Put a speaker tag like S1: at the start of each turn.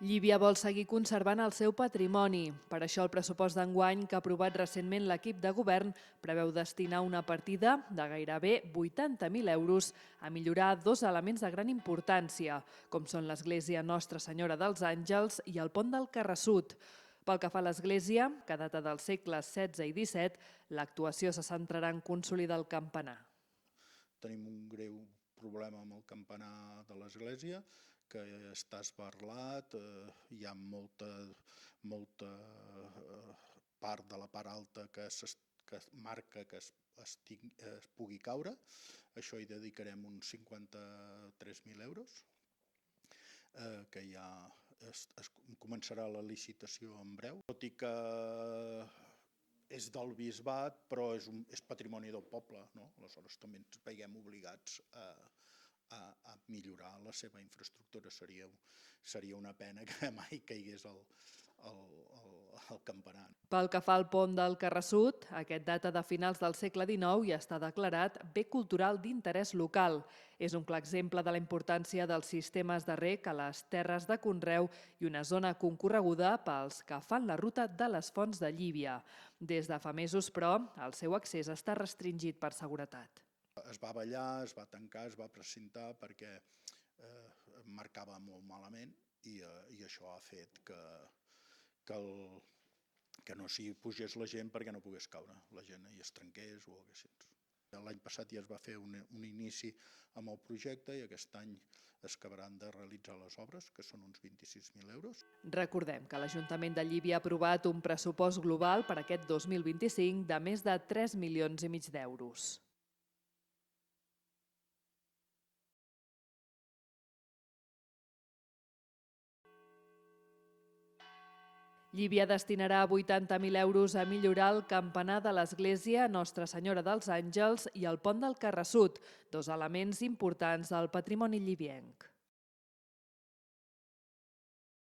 S1: Llívia vol seguir conservant el seu patrimoni. Per això el pressupost d'enguany que ha aprovat recentment l'equip de govern preveu destinar una partida de gairebé 80.000 euros a millorar dos elements de gran importància, com són l'església Nostra Senyora dels Àngels i el pont del Carrassut. Pel que fa a l'església, que data dels segles XVI i XVII, l'actuació se centrarà en consolidar el campanar.
S2: Tenim un greu problema amb el campanar de l'església, que està esbarlat, hi ha molta part de la part alta que marca que es pugui caure. Això hi dedicarem uns 53.000 euros, que ja començarà la licitació en breu. Tot i que és del bisbat, però és patrimoni del poble, no? Aleshores també ens veiem obligats a millorar la seva infraestructura. Seria una pena que mai caigués el campanar.
S1: Pel que fa al pont del Carrassut, aquest data de finals del segle XIX i està declarat bé cultural d'interès local. És un clar exemple de la importància dels sistemes de reg a les terres de conreu i una zona concorreguda pels que fan la ruta de les fonts de Llívia. Des de fa mesos, però, el seu accés està restringit per seguretat.
S2: Es va ballar, es va tancar, es va precintar perquè marcava molt malament i això ha fet que no s'hi pugés la gent perquè no pogués caure, la gent hi es trenqués o alguna cosa. L'any passat ja es va fer un inici amb el projecte i aquest any es acabaran de realitzar les obres, que són uns 26.000 euros.
S1: Recordem que l'Ajuntament de Llívia ha aprovat un pressupost global per aquest 2025 de més de 3,5 milions d'euros. Llívia destinarà 80.000 euros a millorar el campanar de l'església Nostra Senyora dels Àngels i el pont del Carrassut, dos elements importants del patrimoni llivienc.